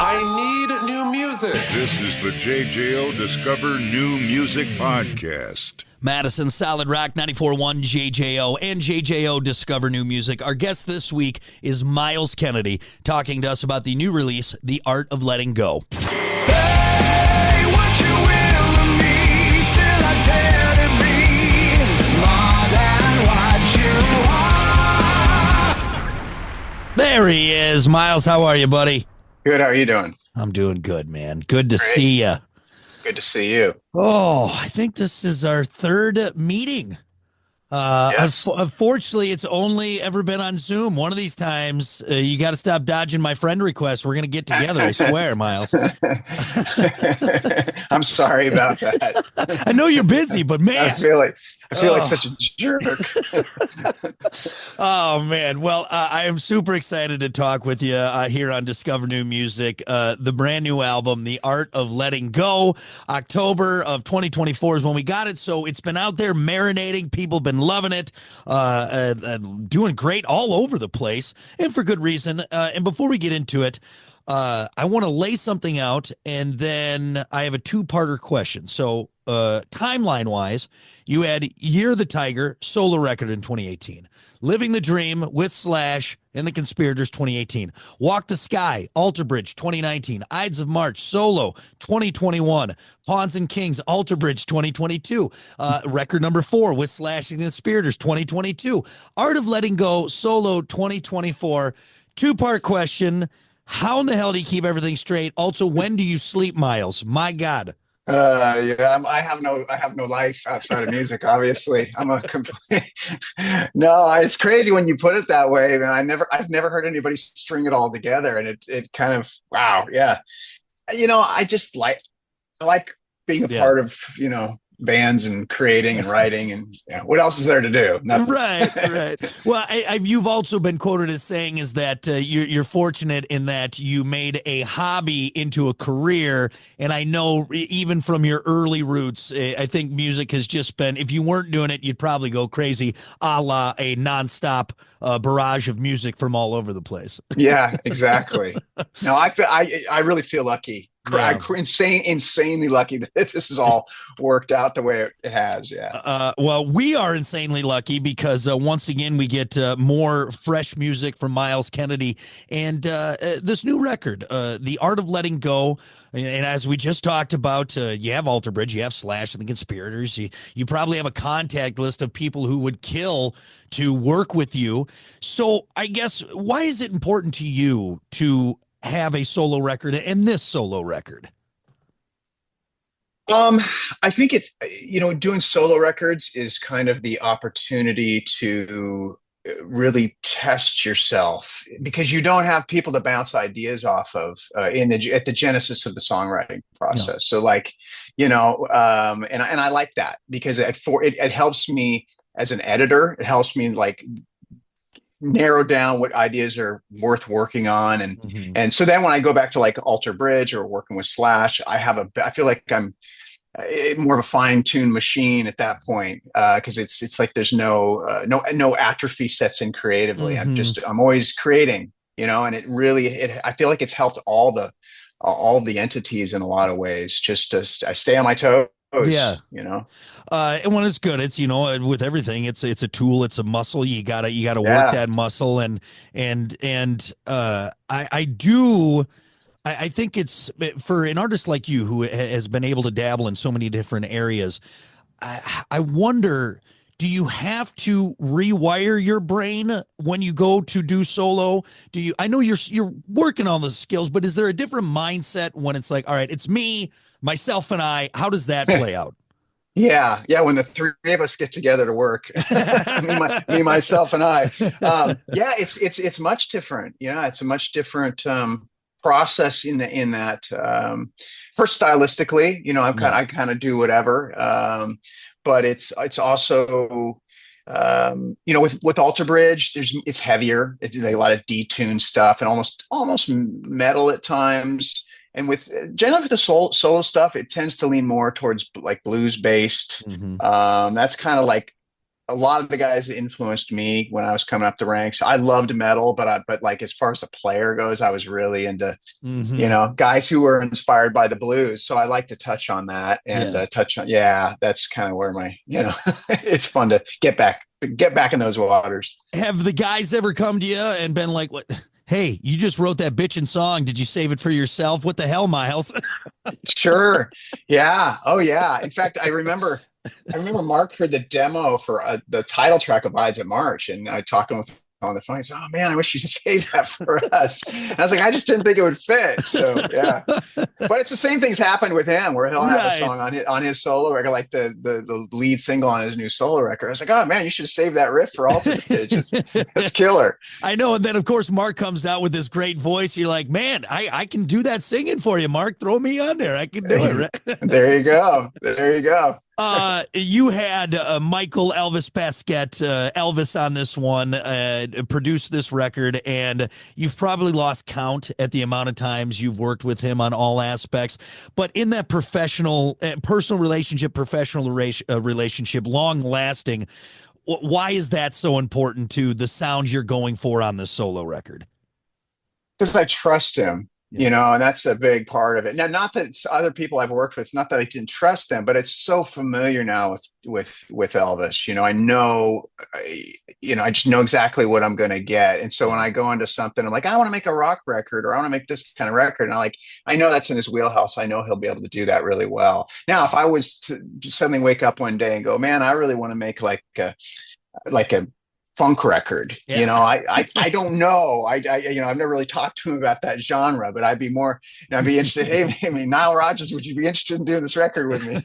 I need new music. This is the JJO Discover New Music Podcast. Madison Solid Rock 94.1 JJO and JJO Discover New Music. Our guest this week is Myles Kennedy, talking to us about the new release, The Art of Letting Go. Hey, what you will of me, still I dare to be more than what you are. There he is. Myles, how are you, buddy? Good. How are you doing? I'm doing good, man. Good to see you. Good to see you. Oh, I think this is our third meeting. Yes. Unfortunately, it's only ever been on Zoom. One of these times, you got to stop dodging my friend requests. We're going to get together, I swear, Myles. I'm sorry about that. I know you're busy, but man. I feel like such a jerk. Oh, man. Well, I am super excited to talk with you here on Discover New Music. The brand new album, The Art of Letting Go, October of 2024 is when we got it. So it's been out there marinating. People have been loving it, doing great all over the place, and for good reason. And before we get into it, I want to lay something out, and then I have a two-parter question. So timeline-wise, you had Year of the Tiger, solo record in 2018. Living the Dream with Slash and the Conspirators 2018. Walk the Sky, Alter Bridge 2019. Ides of March, solo 2021. Pawns and Kings, Alter Bridge 2022. Record number 4 with Slash and the Conspirators 2022. Art of Letting Go, solo 2024. Two-part question. How in the hell do you keep everything straight? Also, when do you sleep, Myles? My God. I have no life outside of music. Obviously, I'm a complete. No, it's crazy when you put it that way. And I've never heard anybody string it all together, and it kind of wow, yeah. I just I like being a part of bands and creating and writing, and what else is there to do? Nothing. Right. Well, you've also been quoted as saying is that you're fortunate in that you made a hobby into a career, and I know even from your early roots, I think music has just been, if you weren't doing it, you'd probably go crazy, a la a nonstop barrage of music from all over the place. Yeah, exactly. No, I really feel lucky. Yeah. Insanely lucky that this has all worked out the way it has. Yeah. Well, we are insanely lucky because once again we get more fresh music from Myles Kennedy and this new record, The Art of Letting Go. And as we just talked about, you have Alter Bridge, you have Slash and the Conspirators. You probably have a contact list of people who would kill to work with you. So I guess, why is it important to you to have a solo record and this solo record? I think it's, doing solo records is kind of the opportunity to really test yourself, because you don't have people to bounce ideas off of at the genesis of the songwriting process. No. So and I like that because it helps me as an editor. It helps me narrow down what ideas are worth working on, and so then when I go back to Alter Bridge or working with Slash, I feel like I'm more of a fine-tuned machine at that point, because it's like there's no atrophy sets in creatively. I'm always creating, and I feel like it's helped all the entities in a lot of ways. Just I stay on my toes. Yeah. And when it's good, it's, with everything, it's a tool, it's a muscle. You gotta work that muscle. And I think it's for an artist like you who has been able to dabble in so many different areas. I wonder, do you have to rewire your brain when you go to do solo? I know you're working on the skills, but is there a different mindset when it's like, all right, it's me, myself, and I? How does that play out? Yeah. When the three of us get together to work, me, myself, and I. It's much different. It's a much different process in that. First, stylistically, I kind of do whatever. But it's also, with Alter Bridge, it's heavier. It's a lot of detuned stuff and almost metal at times. And generally with the solo stuff, it tends to lean more towards blues based. That's kind of a lot of the guys that influenced me when I was coming up the ranks. I loved metal, but like as far as a player goes, I was really into, guys who were inspired by the blues. So I like to touch on that and touch on, that's kind of where my, it's fun to get back in those waters. Have the guys ever come to you and been like, what? Hey, you just wrote that bitchin' song. Did you save it for yourself? What the hell, Myles? Sure. Yeah. Oh yeah. In fact, I remember Mark heard the demo for the title track of Ides of March, and I talked to him on the phone. He said, "Oh man, I wish you saved that for us." And I was like, "I just didn't think it would fit." So yeah, but it's the same thing's happened with him, where he'll have a song on his solo record, like the lead single on his new solo record. I was like, "Oh man, you should have saved that riff for Alternate Pitch. It's killer." I know. And then of course Mark comes out with this great voice. You're like, "Man, I can do that singing for you, Mark. Throw me on there. I can do it." Right? There you go. There you go. You had Michael Elvis Pasquette, Elvis on this one, produced this record, and you've probably lost count at the amount of times you've worked with him on all aspects. But in that personal relationship, long lasting, why is that so important to the sound you're going for on this solo record? Because I trust him. And that's a big part of it. Now, not that it's other people I've worked with, not that I didn't trust them, but it's so familiar now with Elvis. I just know exactly what I'm going to get. And so when I go into something, I'm like, I want to make a rock record, or I want to make this kind of record. And I know that's in his wheelhouse. I know he'll be able to do that really well. Now, if I was to suddenly wake up one day and go, man, I really want to make like a funk record, I don't know. I've never really talked to him about that genre, but I'd be interested. Hey, Nile Rodgers, would you be interested in doing this record with me?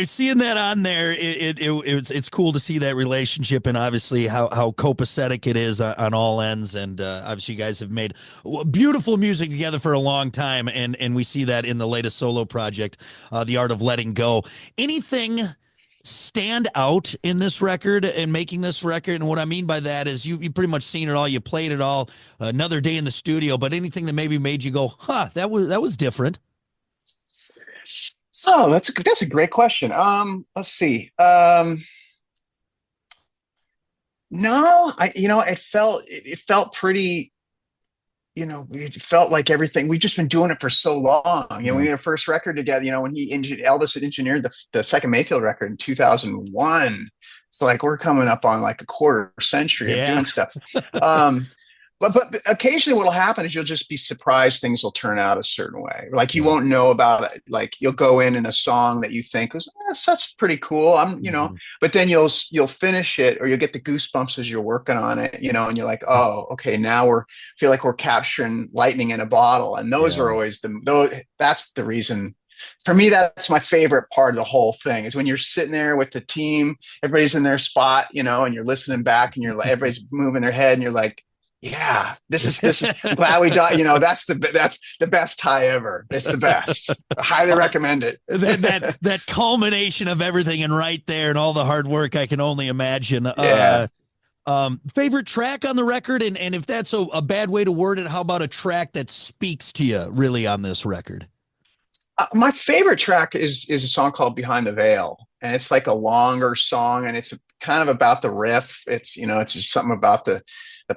Seeing that on there, it's cool to see that relationship, and obviously how copacetic it is on all ends. And obviously you guys have made beautiful music together for a long time, and we see that in the latest solo project, The Art of Letting Go. Anything stand out in this record and making this record? And what I mean by that is you pretty much seen it all, you played it all, another day in the studio, but anything that maybe made you go, that was different? So that's a great question. Let's see. No, it felt pretty, it felt like everything. We've just been doing it for so long. We made a first record together, when Elvis had engineered the second Mayfield record in 2001. So like we're coming up on like a quarter century of doing stuff. But occasionally what'll happen is you'll just be surprised things will turn out a certain way. Like you won't know about it. Like you'll go in a song that you think that's pretty cool. But then you'll finish it, or you'll get the goosebumps as you're working on it, and you're like, oh, okay, now feel like we're capturing lightning in a bottle. And those are always that's the reason. For me, that's my favorite part of the whole thing, is when you're sitting there with the team, everybody's in their spot, and you're listening back, and everybody's moving their head, and you're like, yeah, this is glad we died. That's the best high ever. It's the best. I highly recommend it. that culmination of everything, and right there, and all the hard work, I can only imagine. Favorite track on the record, and if that's a bad way to word it, how about a track that speaks to you really on this record? My favorite track is a song called Behind the Veil, and it's like a longer song, and it's kind of about the riff. It's it's just something about the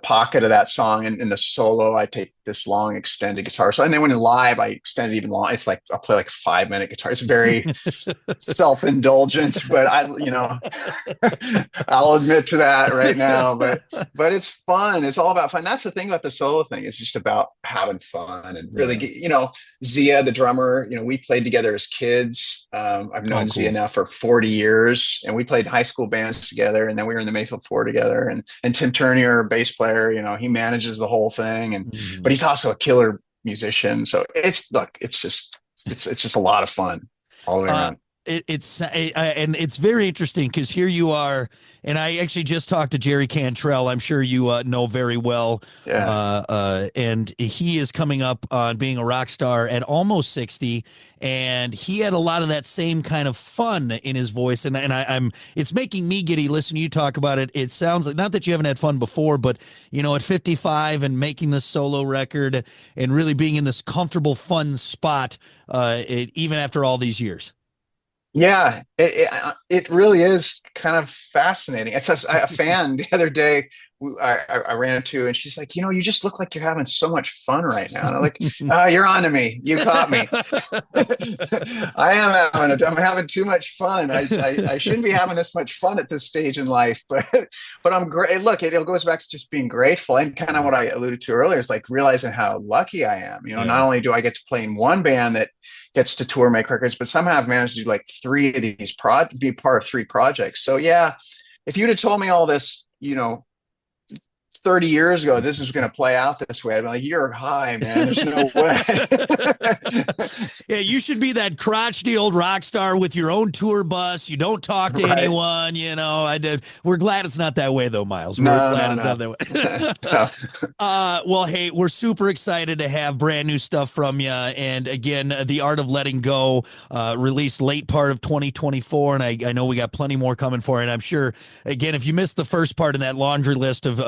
pocket of that song, and in the solo I take this long extended guitar. So, and then when live I extend it even long. It's like I'll play like a 5-minute guitar. It's very self-indulgent, but I'll admit to that right now. But it's fun. It's all about fun. That's the thing about the solo thing. It's just about having fun and really Zia, the drummer, we played together as kids. I've known Zia now for 40 years, and we played high school bands together, and then we were in the Mayfield Four together, and Tim Turner, bass player, he manages the whole thing, but he's also a killer musician. So it's just a lot of fun all the way around. And it's very interesting because here you are, and I actually just talked to Jerry Cantrell. I'm sure you know very well. And he is coming up on being a rock star at almost 60, and he had a lot of that same kind of fun in his voice. And it's making me giddy listening to you talk about it. It sounds like, not that you haven't had fun before, but at 55 and making this solo record and really being in this comfortable, fun spot, even after all these years. Yeah, it really is kind of fascinating. It's just, a fan the other day I ran into, and she's like, you just look like you're having so much fun right now. And I'm like, you're on to me. You caught me. I'm having too much fun. I shouldn't be having this much fun at this stage in life, but I'm great. Look, it goes back to just being grateful, and kind of what I alluded to earlier is like realizing how lucky I am. Not Yeah. only do I get to play in one band that gets to tour, make records, but somehow I've managed to do like three of these be part of three projects. So yeah, if you'd have told me all this, 30 years ago, this is going to play out this way, I'd be like, you're high, man. There's no way. Yeah, you should be that crotchety old rock star with your own tour bus. You don't talk to Right. anyone. I did. We're glad it's not that way, though, Miles. We're No, glad no, it's no. not that way. Well, hey, we're super excited to have brand new stuff from you. And again, The Art of Letting Go, released late part of 2024. And I know we got plenty more coming for it. And I'm sure, again, if you missed the first part in that laundry list of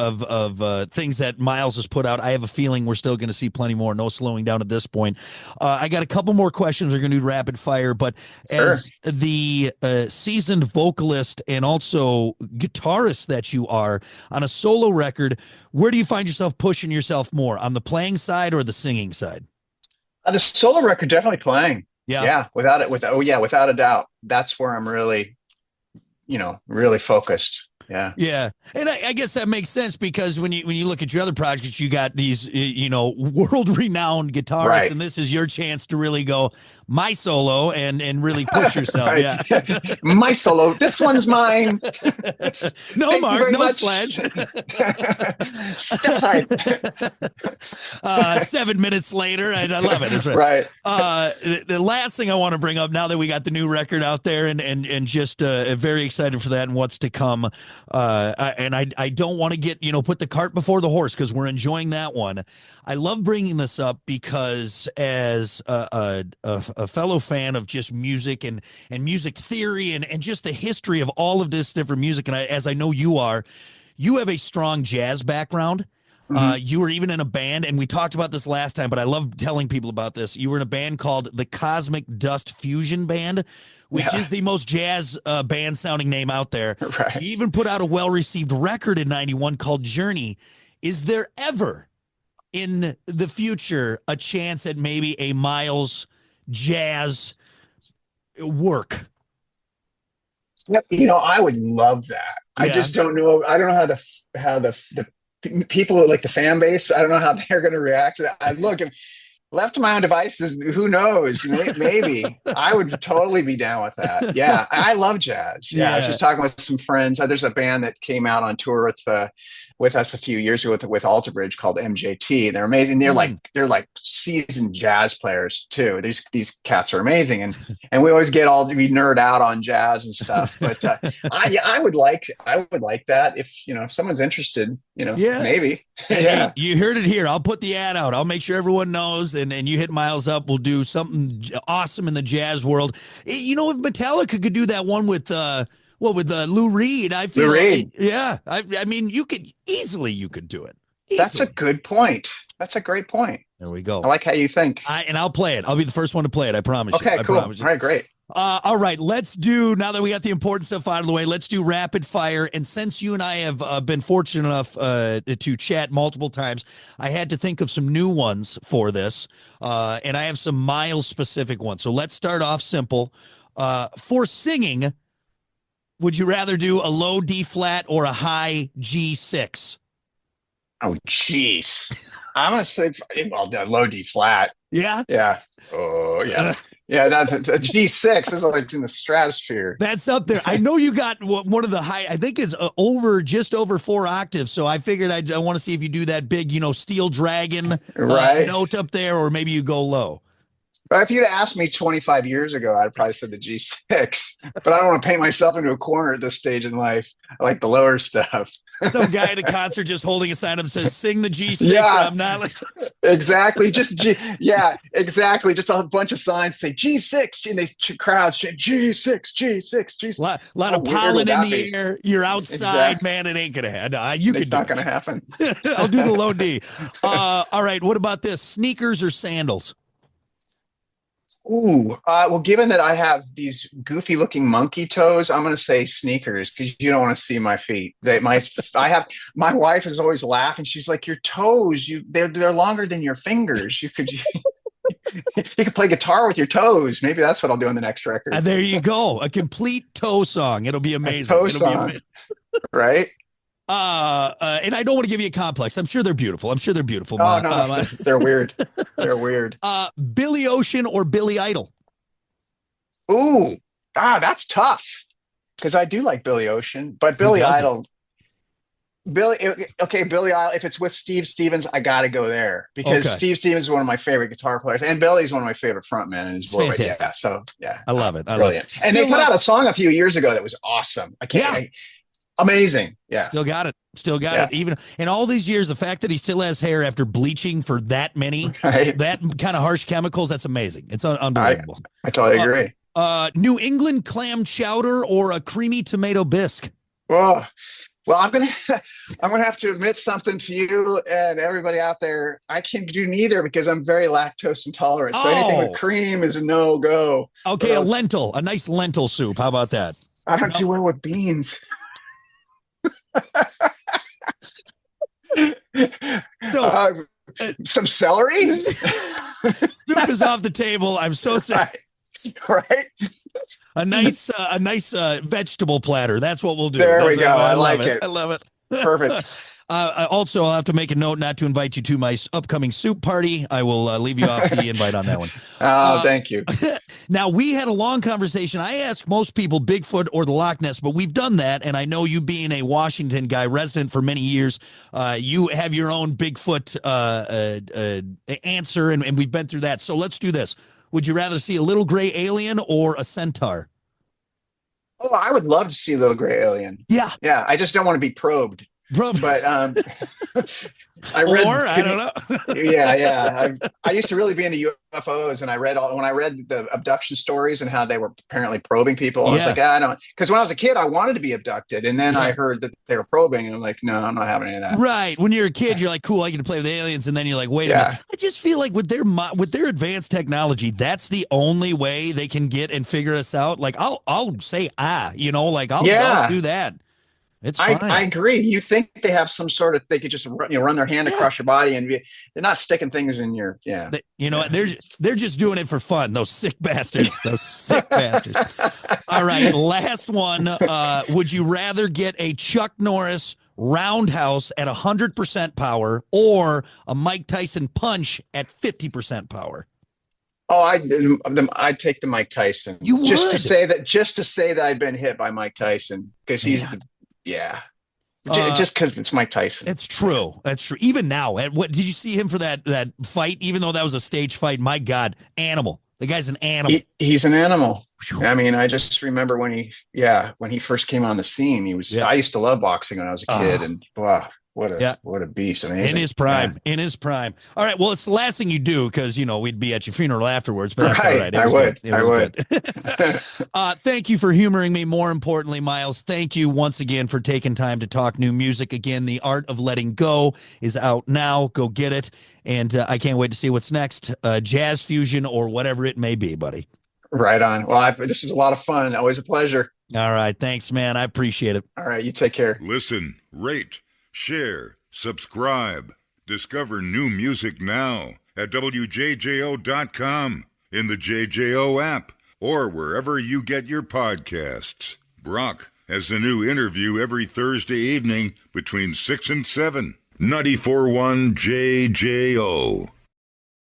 things that Miles has put out, I have a feeling we're still going to see plenty more. No slowing down at this point. I got a couple more questions. We're going to do rapid fire, but Sure. as the seasoned vocalist and also guitarist that you are on a solo record, where do you find yourself pushing yourself more, on the playing side or the singing side? The solo record, definitely playing. Yeah. Yeah, without a doubt. That's where I'm really, really focused. Yeah. Yeah, and I guess that makes sense because when you look at your other projects, you got these world renowned guitarists, Right. and this is your chance to really go my solo and really push yourself. Right. Yeah, My solo. This one's mine. no Thank you Mark, very no much. Sledge. Step aside. 7 minutes later, I love it. It's Right. The last thing I want to bring up now that we got the new record out there and just very excited for that and what's to come. I don't want to get, put the cart before the horse because we're enjoying that one. I love bringing this up because as a fellow fan of just music and music theory and just the history of all of this different music, and as I know you have a strong jazz background. You were even in a band, and we talked about this last time, but I love telling people about this. You were in a band called the Cosmic Dust Fusion Band, which is the most jazz band sounding name out there. Right. You even put out a well-received record in 91 called Journey. Is there ever in the future a chance at maybe a Myles jazz work? I would love that. I Yeah. just don't know. I don't know how the people, like the fan base, I don't know how they're going to react to that. Look, if left to my own devices, who knows? Maybe I would totally be down with that. Yeah, I love jazz. Yeah, I was Yeah. just talking with some friends. There's a band that came out on tour with us a few years ago with Alter Bridge called MJT. They're amazing. They're like seasoned jazz players too. These cats are amazing, and we always we nerd out on jazz and stuff. But I would like that if someone's interested. Yeah. Maybe. Hey, Yeah. you heard it here. I'll put the ad out. I'll make sure everyone knows, and you hit Myles up. We'll do something awesome in the jazz world. If Metallica could do that one with Lou Reed, I feel Lou Reed. yeah. I mean, you could do it. That's a Easily. good point. That's a great point. There we go. I like how you think. And I'll play it. I'll be the first one to play it. I promise you. Okay, I cool. All promise you. right, great. All right, let's do, now that we got the important stuff out of the way, let's do rapid fire. And since you and I have been fortunate enough to chat multiple times, I had to think of some new ones for this. And I have some Myles specific ones. So let's start off simple. For singing, would you rather do a low D flat or a high G6? Oh, jeez. I'm gonna say, well, low D flat. Yeah, Yeah. Oh, yeah. Yeah. The G6 is like in the stratosphere. that's up there. I know you got one of the high, I think it's just over 4 octaves. So I figured I want to see if you do that big, Steel Dragon Right. note up there, or maybe you go low. But if you'd asked me 25 years ago, I'd probably said the G6. But I don't want to paint myself into a corner at this stage in life. I like the lower stuff. Some guy at a concert just holding a sign up that says, sing the G6. Yeah. And I'm not like, Exactly. Yeah, exactly. Just a bunch of signs say G6, and they crowds chant G6, G6, G6. lot How of weird pollen would in that the be? air. You're outside, Exactly. man. It ain't going to happen. You It's can do not it. going to happen. I'll do the low D. All right. What about this? Sneakers or sandals? Ooh, well, given that I have these goofy looking monkey toes, I'm going to say sneakers because you don't want to see my feet. My wife is always laughing. She's like, your toes, they're longer than your fingers. You could play guitar with your toes. Maybe that's what I'll do on the next record. And there you go. A complete toe song. It'll be amazing. Toe song, right? And I don't want to give you a complex. I'm sure they're beautiful. Oh, no, they're weird. They're weird. Billy Ocean or Billy Idol? Ooh, that's tough because I do like Billy Ocean, but Billy Idol. Billy Idol. If it's with Steve Stevens, I got to go there because Steve Stevens is one of my favorite guitar players, and Billy's one of my favorite frontmen. And his voice, I love it. Brilliant. And they put out a song a few years ago that was awesome. Amazing. Yeah. Still got it. Even in all these years, the fact that he still has hair after bleaching for that many, that kind of harsh chemicals, that's amazing. It's unbelievable. I totally agree. New England clam chowder or a creamy tomato bisque? Well, I'm gonna have to admit something to you and everybody out there. I can do neither because I'm very lactose intolerant. So anything with cream is a no-go. Okay, a nice lentil soup. How about that? I don't do well with beans. So some celery. Soup is off the table. I'm so sad. Right. A nice vegetable platter. That's what we'll do. There we go. I like it. I love it. Perfect. Also, I'll have to make a note not to invite you to my upcoming soup party. I will leave you off the invite on that one. Thank you. Now, we had a long conversation. I ask most people Bigfoot or the Loch Ness, but we've done that. And I know you being a Washington guy, resident for many years, you have your own Bigfoot answer, and we've been through that. So let's do this. Would you rather see a little gray alien or a centaur? Oh, I would love to see a little gray alien. Yeah. Yeah. I just don't want to be probed. But I don't know. Yeah. I used to really be into UFOs, and when I read the abduction stories and how they were apparently probing people, I was like, I don't, because when I was a kid, I wanted to be abducted, and then I heard that they were probing, and I'm like, no, I'm not having any of that. Right. When you're a kid, you're like, cool, I get to play with aliens, and then you're like, wait a minute. I just feel like with their advanced technology, that's the only way they can get and figure us out. Like I'll say I'll do that. It's fine. I agree. You think they have some sort of, they could just run their hand across your body and they're not sticking things in your, they're just doing it for fun. Those sick bastards, All right. Last one. Would you rather get a Chuck Norris roundhouse at 100% power or a Mike Tyson punch at 50% power? Oh, I'd take the Mike Tyson. You would? Just to say that I've been hit by Mike Tyson because he's just because it's Mike Tyson. It's true. That's true. Even now, what did you see him for that fight? Even though that was a stage fight, my God, animal. The guy's an animal. He's an animal. I mean, I just remember when he first came on the scene. I used to love boxing when I was a kid, and wow. What a beast. Amazing. In his prime. All right. Well, it's the last thing you do because, we'd be at your funeral afterwards, but that's all right. I would. Thank you for humoring me. More importantly, Myles, thank you once again for taking time to talk new music. Again, The Art of Letting Go is out now. Go get it. And I can't wait to see what's next. Jazz fusion or whatever it may be, buddy. Right on. Well, this was a lot of fun. Always a pleasure. All right. Thanks, man. I appreciate it. All right. You take care. Listen, rate, share, subscribe. Discover new music now at WJJO.com, in the JJO app, or wherever you get your podcasts. Brock has a new interview every Thursday evening between 6 and 7. 94.1 JJO.